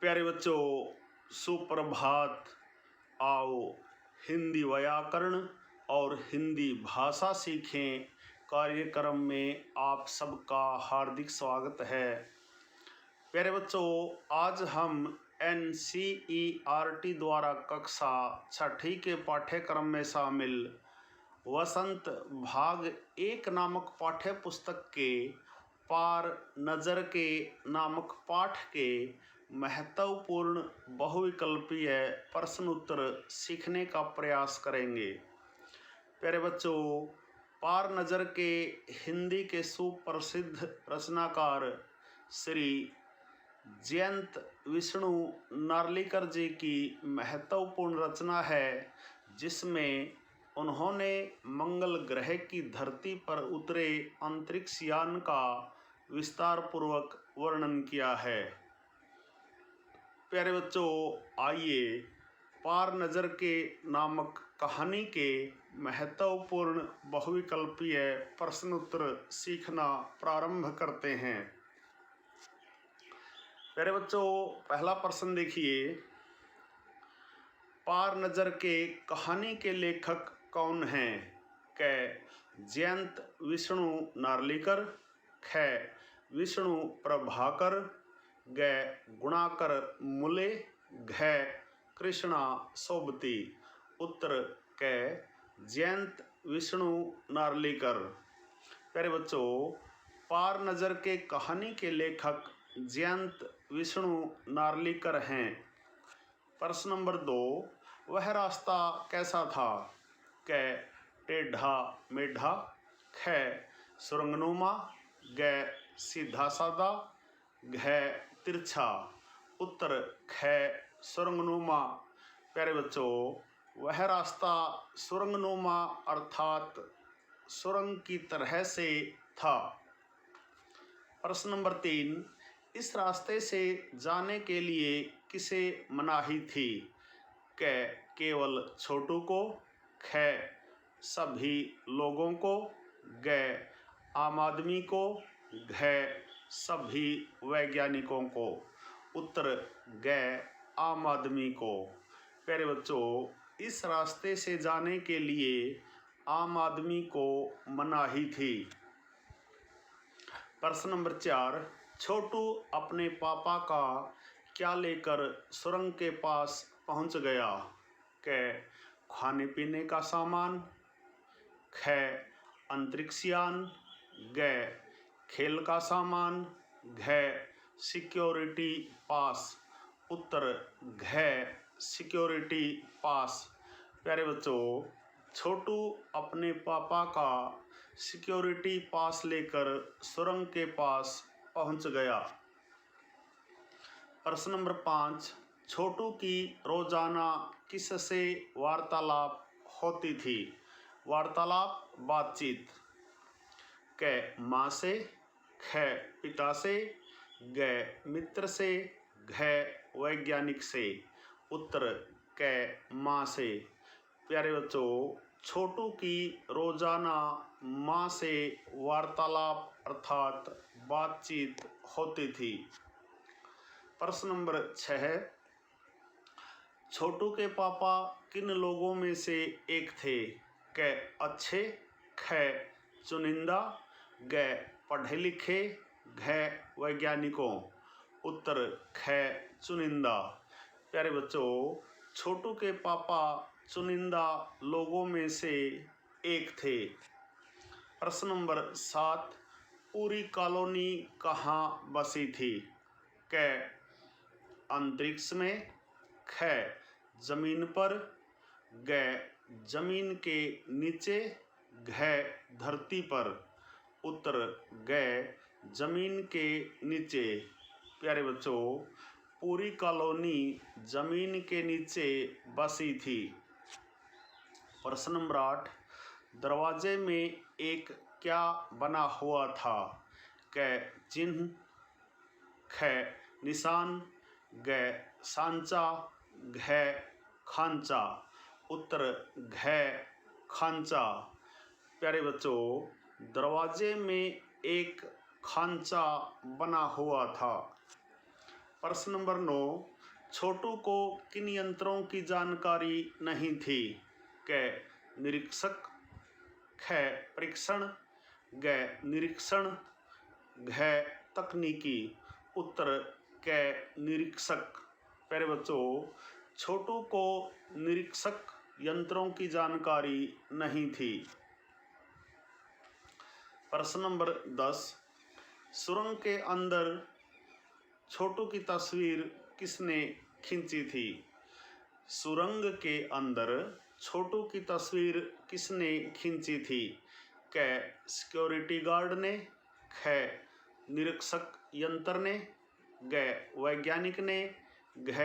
प्यारे बच्चों, सुप्रभात। आओ हिंदी व्याकरण और हिंदी भाषा सीखें कार्यक्रम में आप सबका हार्दिक स्वागत है। प्यारे बच्चों, आज हम NCERT द्वारा कक्षा छठी के पाठ्यक्रम में शामिल वसंत भाग 1 नामक पाठ्य पुस्तक के पार नज़र के नामक पाठ के महत्वपूर्ण बहुविकल्पीय प्रश्न उत्तर सीखने का प्रयास करेंगे। प्यारे बच्चों, पार नज़र के हिंदी के सुप्रसिद्ध रचनाकार श्री जयंत विष्णु नार्लिकर जी की महत्वपूर्ण रचना है, जिसमें उन्होंने मंगल ग्रह की धरती पर उतरे अंतरिक्ष यान का विस्तार पूर्वक वर्णन किया है। प्यारे बच्चों, आइए पार नज़र के नामक कहानी के महत्वपूर्ण बहुविकल्पीय प्रश्न उत्तर सीखना प्रारंभ करते हैं। प्यारे बच्चों, पहला प्रश्न देखिए। पार नज़र के कहानी के लेखक कौन हैं? क जयंत विष्णु नार्लिकर, ख विष्णु प्रभाकर, ग गुणाकर मुले, घ कृष्णा सोबती। उत्तर क जयंत विष्णु नार्लिकर। प्यारे बच्चों, पार नज़र के कहानी के लेखक जयंत विष्णु नार्लिकर हैं। प्रश्न नंबर 2, वह रास्ता कैसा था? क टेढ़ा मेढ़ा, ख सुरंगनुमा, ग सीधा साधा, घ तिरछा। उत्तर ख सुरंगनुमा। प्यारे बच्चों, वह रास्ता सुरंगनुमा अर्थात सुरंग की तरह से था। प्रश्न नंबर 3, इस रास्ते से जाने के लिए किसे मनाही थी? क केवल छोटू को, ख सभी लोगों को, ग आम आदमी को, घ सभी वैज्ञानिकों को। उत्तर ग आम आदमी को। प्यारे बच्चों, इस रास्ते से जाने के लिए आम आदमी को मनाही थी। प्रश्न नंबर 4, छोटू अपने पापा का क्या लेकर सुरंग के पास पहुंच गया? क खाने पीने का सामान, ख अंतरिक्ष यान, ग खेल का सामान, घ सिक्योरिटी पास। उत्तर घ सिक्योरिटी पास। प्यारे बच्चों, छोटू अपने पापा का सिक्योरिटी पास लेकर सुरंग के पास पहुंच गया। प्रश्न नंबर 5, छोटू की रोजाना किससे वार्तालाप होती थी? वार्तालाप बातचीत। क माँ से, ख पिता से, ग मित्र से, घ वैज्ञानिक से। उत्तर क माँ से। प्यारे बच्चों, छोटू की रोजाना माँ से वार्तालाप अर्थात बातचीत होती थी। प्रश्न नंबर 6, छोटू के पापा किन लोगों में से एक थे? क अच्छे, ख चुनिंदा, ग पढ़े लिखे, घ वैज्ञानिकों। उत्तर ख चुनिंदा। प्यारे बच्चों, छोटू के पापा चुनिंदा लोगों में से एक थे। प्रश्न नंबर 7, पूरी कॉलोनी कहाँ बसी थी? क अंतरिक्ष में, ख जमीन पर, ग जमीन के नीचे, घ धरती पर। उत्तर ग जमीन के नीचे। प्यारे बच्चों, पूरी कॉलोनी जमीन के नीचे बसी थी। प्रश्न नंबर 8, दरवाजे में एक क्या बना हुआ था? क चिन्ह, ख निशान, ग सांचा, घ खांचा। उत्तर घ खांचा। प्यारे बच्चों, दरवाजे में एक खांचा बना हुआ था। प्रश्न नंबर 9, छोटू को किन यंत्रों की जानकारी नहीं थी? क निरीक्षक, ख परीक्षण, ग निरीक्षण, घ तकनीकी। उत्तर क निरीक्षक। प्यारे बच्चों, छोटू को निरीक्षक यंत्रों की जानकारी नहीं थी। प्रश्न नंबर 10, सुरंग के अंदर छोटू की तस्वीर किसने खींची थी? सुरंग के अंदर छोटू की तस्वीर किसने खींची थी? क सिक्योरिटी गार्ड ने, ख निरीक्षक यंत्र ने, ग वैज्ञानिक ने, घ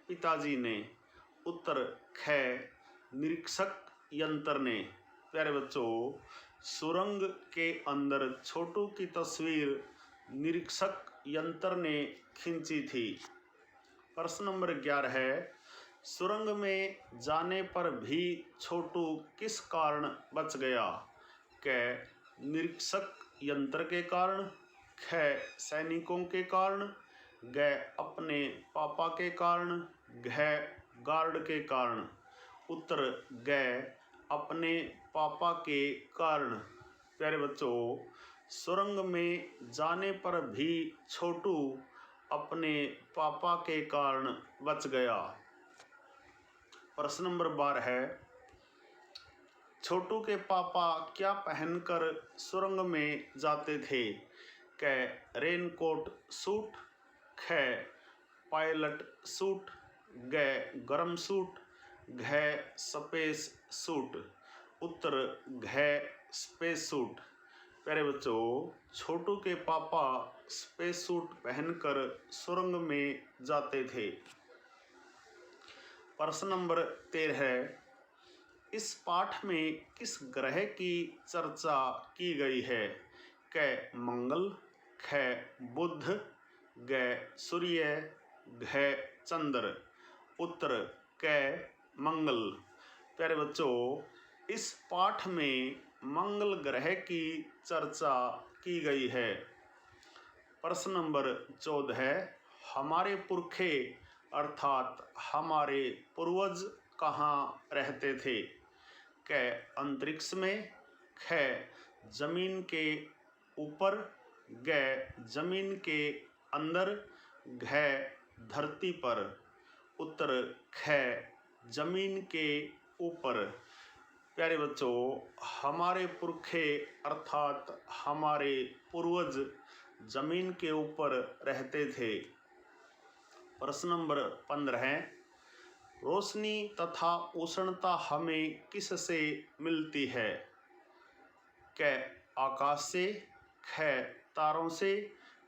पिताजी ने। उत्तर ख निरीक्षक यंत्र ने। प्यारे बच्चों, सुरंग के अंदर छोटू की तस्वीर निरीक्षक यंत्र ने खींची थी। प्रश्न नंबर 11 है, सुरंग में जाने पर भी छोटू किस कारण बच गया? क निरीक्षक यंत्र के कारण, ख सैनिकों के कारण, ग अपने पापा के कारण, घ गार्ड के कारण। उत्तर ग अपने पापा के कारण। प्यारे बच्चों, सुरंग में जाने पर भी छोटू अपने पापा के कारण बच गया। प्रश्न नंबर 12 है, छोटू के पापा क्या पहनकर सुरंग में जाते थे? क रेनकोट सूट, ख पायलट सूट, ग गर्म सूट, घ स्पेस सूट। उत्तर घ स्पेस सूट। प्यारे बच्चों, छोटू के पापा स्पेस सूट पहनकर सुरंग में जाते थे। प्रश्न नंबर 13 है, इस पाठ में किस ग्रह की चर्चा की गई है? क मंगल, ख बुध, ग सूर्य, घ चंद्र। उत्तर क मंगल। प्यारे बच्चों, इस पाठ में मंगल ग्रह की चर्चा की गई है। प्रश्न नंबर 14 है, हमारे पुरखे अर्थात हमारे पूर्वज कहाँ रहते थे? क अंतरिक्ष में, ख जमीन के ऊपर, ग जमीन के अंदर, घ धरती पर। उत्तर ख जमीन के ऊपर। प्यारे बच्चों, हमारे पुरखे अर्थात हमारे पूर्वज जमीन के ऊपर रहते थे। प्रश्न नंबर 15 है, रोशनी तथा उष्णता हमें किससे मिलती है? क आकाश से, ख तारों से,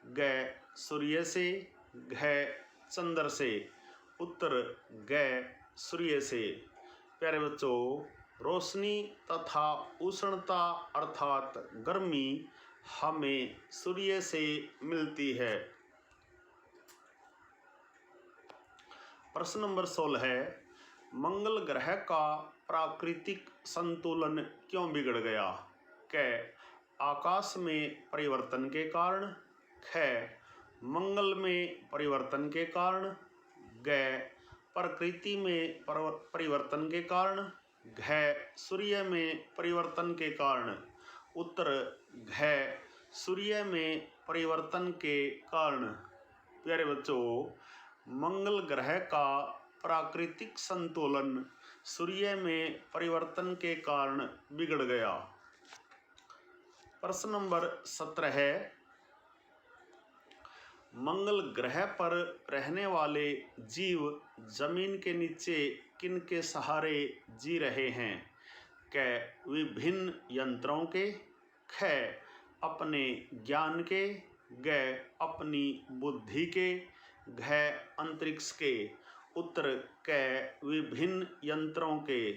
ग सूर्य से, घ चंद्र से। उत्तर ग सूर्य से। प्यारे बच्चों, रोशनी तथा उष्णता अर्थात गर्मी हमें सूर्य से मिलती है। प्रश्न नंबर 16 है, मंगल ग्रह का प्राकृतिक संतुलन क्यों बिगड़ गया? क आकाश में परिवर्तन के कारण, ख मंगल में परिवर्तन के कारण, ग प्रकृति में परिवर्तन के कारण, घ सूर्य में परिवर्तन के कारण। उत्तर घ सूर्य में परिवर्तन के कारण। प्यारे बच्चों, मंगल ग्रह का प्राकृतिक संतुलन सूर्य में परिवर्तन के कारण बिगड़ गया। प्रश्न नंबर 17 है, मंगल ग्रह पर रहने वाले जीव जमीन के नीचे किन के सहारे जी रहे हैं? क विभिन्न यंत्रों के, ख अपने ज्ञान के, ग अपनी बुद्धि के, घ अंतरिक्ष के। उत्तर क विभिन्न यंत्रों के।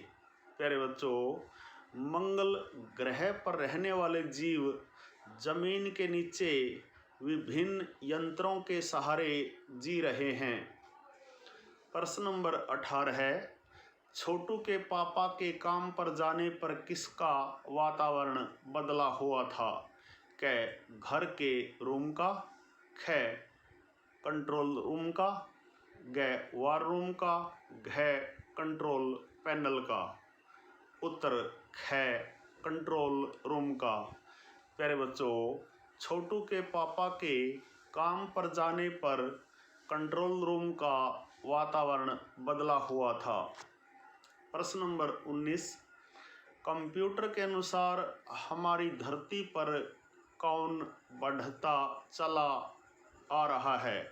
प्यारे बच्चों, मंगल ग्रह पर रहने वाले जीव जमीन के नीचे विभिन्न यंत्रों के सहारे जी रहे हैं। प्रश्न नंबर 18 है, छोटू के पापा के काम पर जाने पर किसका वातावरण बदला हुआ था? क घर के रूम का, ख कंट्रोल रूम का, ग वार रूम का, घ कंट्रोल पैनल का। उत्तर ख कंट्रोल रूम का। प्यारे बच्चों, छोटू के पापा के काम पर जाने पर कंट्रोल रूम का वातावरण बदला हुआ था। प्रश्न नंबर 19, कंप्यूटर के अनुसार हमारी धरती पर कौन बढ़ता चला आ रहा है?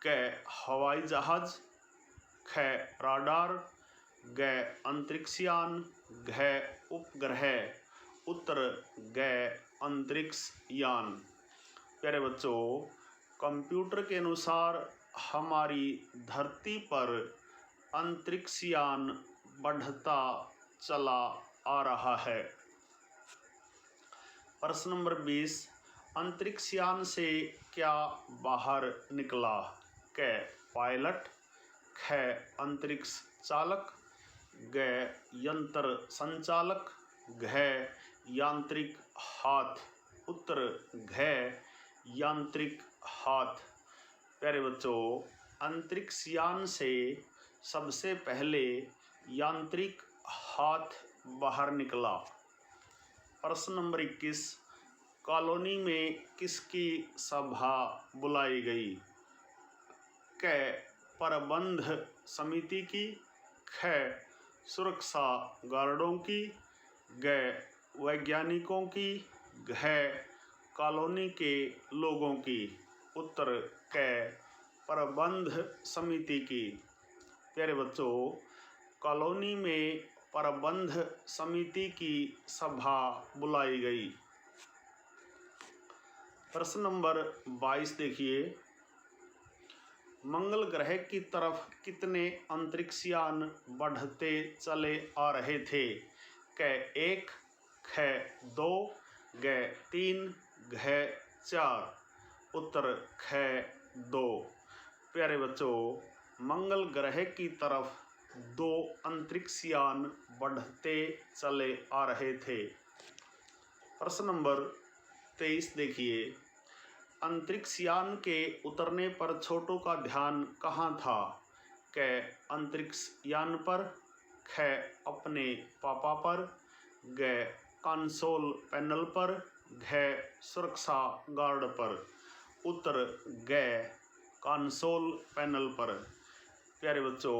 क हवाई जहाज, ख राडार, ग अंतरिक्षयान, घ उपग्रह। उत्तर ग अंतरिक्ष यान। प्यारे बच्चों, कंप्यूटर के अनुसार हमारी धरती पर अंतरिक्ष यान बढ़ता चला आ रहा है। प्रश्न नंबर 20, अंतरिक्ष यान से क्या बाहर निकला? क पायलट, ख अंतरिक्ष चालक, ग यंत्र संचालक, घ यांत्रिक हाथ। उत्तर घ यांत्रिक हाथ। प्यारे बच्चों, अंतरिक्ष यान से सबसे पहले यांत्रिक हाथ बाहर निकला। प्रश्न नंबर 21, कॉलोनी में किसकी सभा बुलाई गई? क प्रबंध समिति की, ख सुरक्षा गार्डों की, ग वैज्ञानिकों की, घ कॉलोनी के लोगों की। उत्तर क प्रबंध समिति की। प्यारे बच्चों, कॉलोनी में प्रबंध समिति की सभा बुलाई गई। प्रश्न नंबर 22 देखिए, मंगल ग्रह की तरफ कितने अंतरिक्षयान बढ़ते चले आ रहे थे? क 1, ख 2, ग 3, घ 4। उत्तर ख 2। प्यारे बच्चों, मंगल ग्रह की तरफ 2 अंतरिक्षयान बढ़ते चले आ रहे थे। प्रश्न नंबर 23 देखिए, अंतरिक्षयान के उतरने पर छोटू का ध्यान कहाँ था? क अंतरिक्ष यान पर, ख अपने पापा पर, ग कंसोल पैनल पर, घ सुरक्षा गार्ड पर। उत्तर ग कंसोल पैनल पर। प्यारे बच्चों,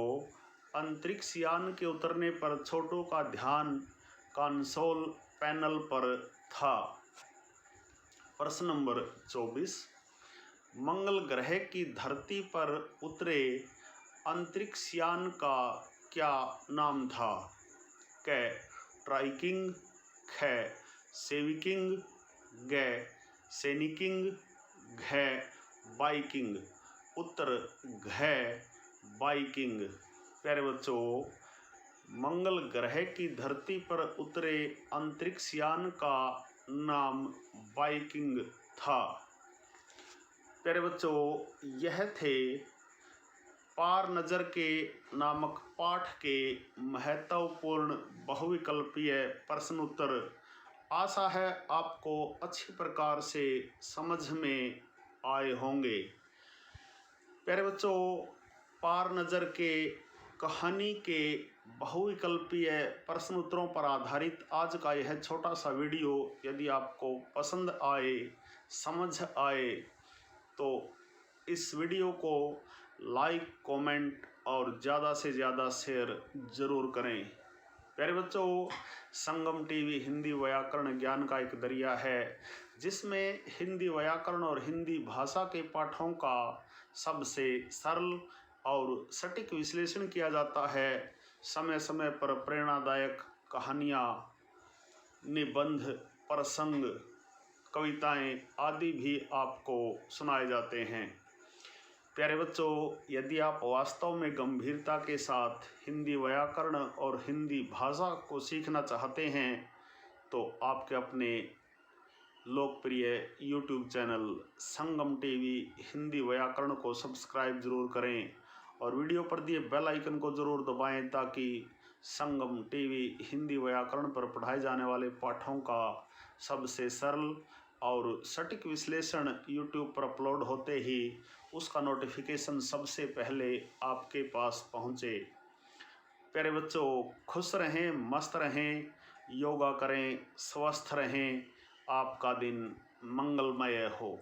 अंतरिक्ष यान के उतरने पर छोटू का ध्यान कंसोल पैनल पर था। प्रश्न नंबर 24, मंगल ग्रह की धरती पर उतरे अंतरिक्ष यान का क्या नाम था? क ट्राइकिंग, ख सेविकिंग, ग सैनिकिंग, घ बाइकिंग। उत्तर घ बाइकिंग। प्यारे बच्चों, मंगल ग्रह की धरती पर उतरे अंतरिक्ष यान का नाम बाइकिंग था। प्यारे बच्चों, यह थे पार नज़र के नामक पाठ के महत्वपूर्ण बहुविकल्पीय प्रश्न उत्तर। आशा है आपको अच्छी प्रकार से समझ में आए होंगे। प्यारे बच्चों, पार नज़र के कहानी के बहुविकल्पीय प्रश्न उत्तरों पर आधारित आज का यह छोटा सा वीडियो यदि आपको पसंद आए, समझ आए, तो इस वीडियो को लाइक, कमेंट और ज़्यादा से ज़्यादा शेयर ज़रूर करें। प्यारे बच्चों, संगम टीवी हिंदी व्याकरण ज्ञान का एक दरिया है जिसमें हिंदी व्याकरण और हिंदी भाषा के पाठों का सबसे सरल और सटीक विश्लेषण किया जाता है। समय समय पर प्रेरणादायक कहानियाँ, निबंध, प्रसंग, कविताएं आदि भी आपको सुनाए जाते हैं। प्यारे बच्चों, यदि आप वास्तव में गंभीरता के साथ हिंदी व्याकरण और हिंदी भाषा को सीखना चाहते हैं तो आपके अपने लोकप्रिय YouTube चैनल संगम टीवी हिंदी व्याकरण को सब्सक्राइब ज़रूर करें और वीडियो पर दिए बेल आइकन को ज़रूर दबाएं ताकि संगम टीवी हिंदी व्याकरण पर पढ़ाए जाने वाले पाठों का सबसे सरल और सटीक विश्लेषण यूट्यूब पर अपलोड होते ही उसका नोटिफिकेशन सबसे पहले आपके पास पहुँचे। प्यारे बच्चों, खुश रहें, मस्त रहें, योगा करें, स्वस्थ रहें, आपका दिन मंगलमय हो।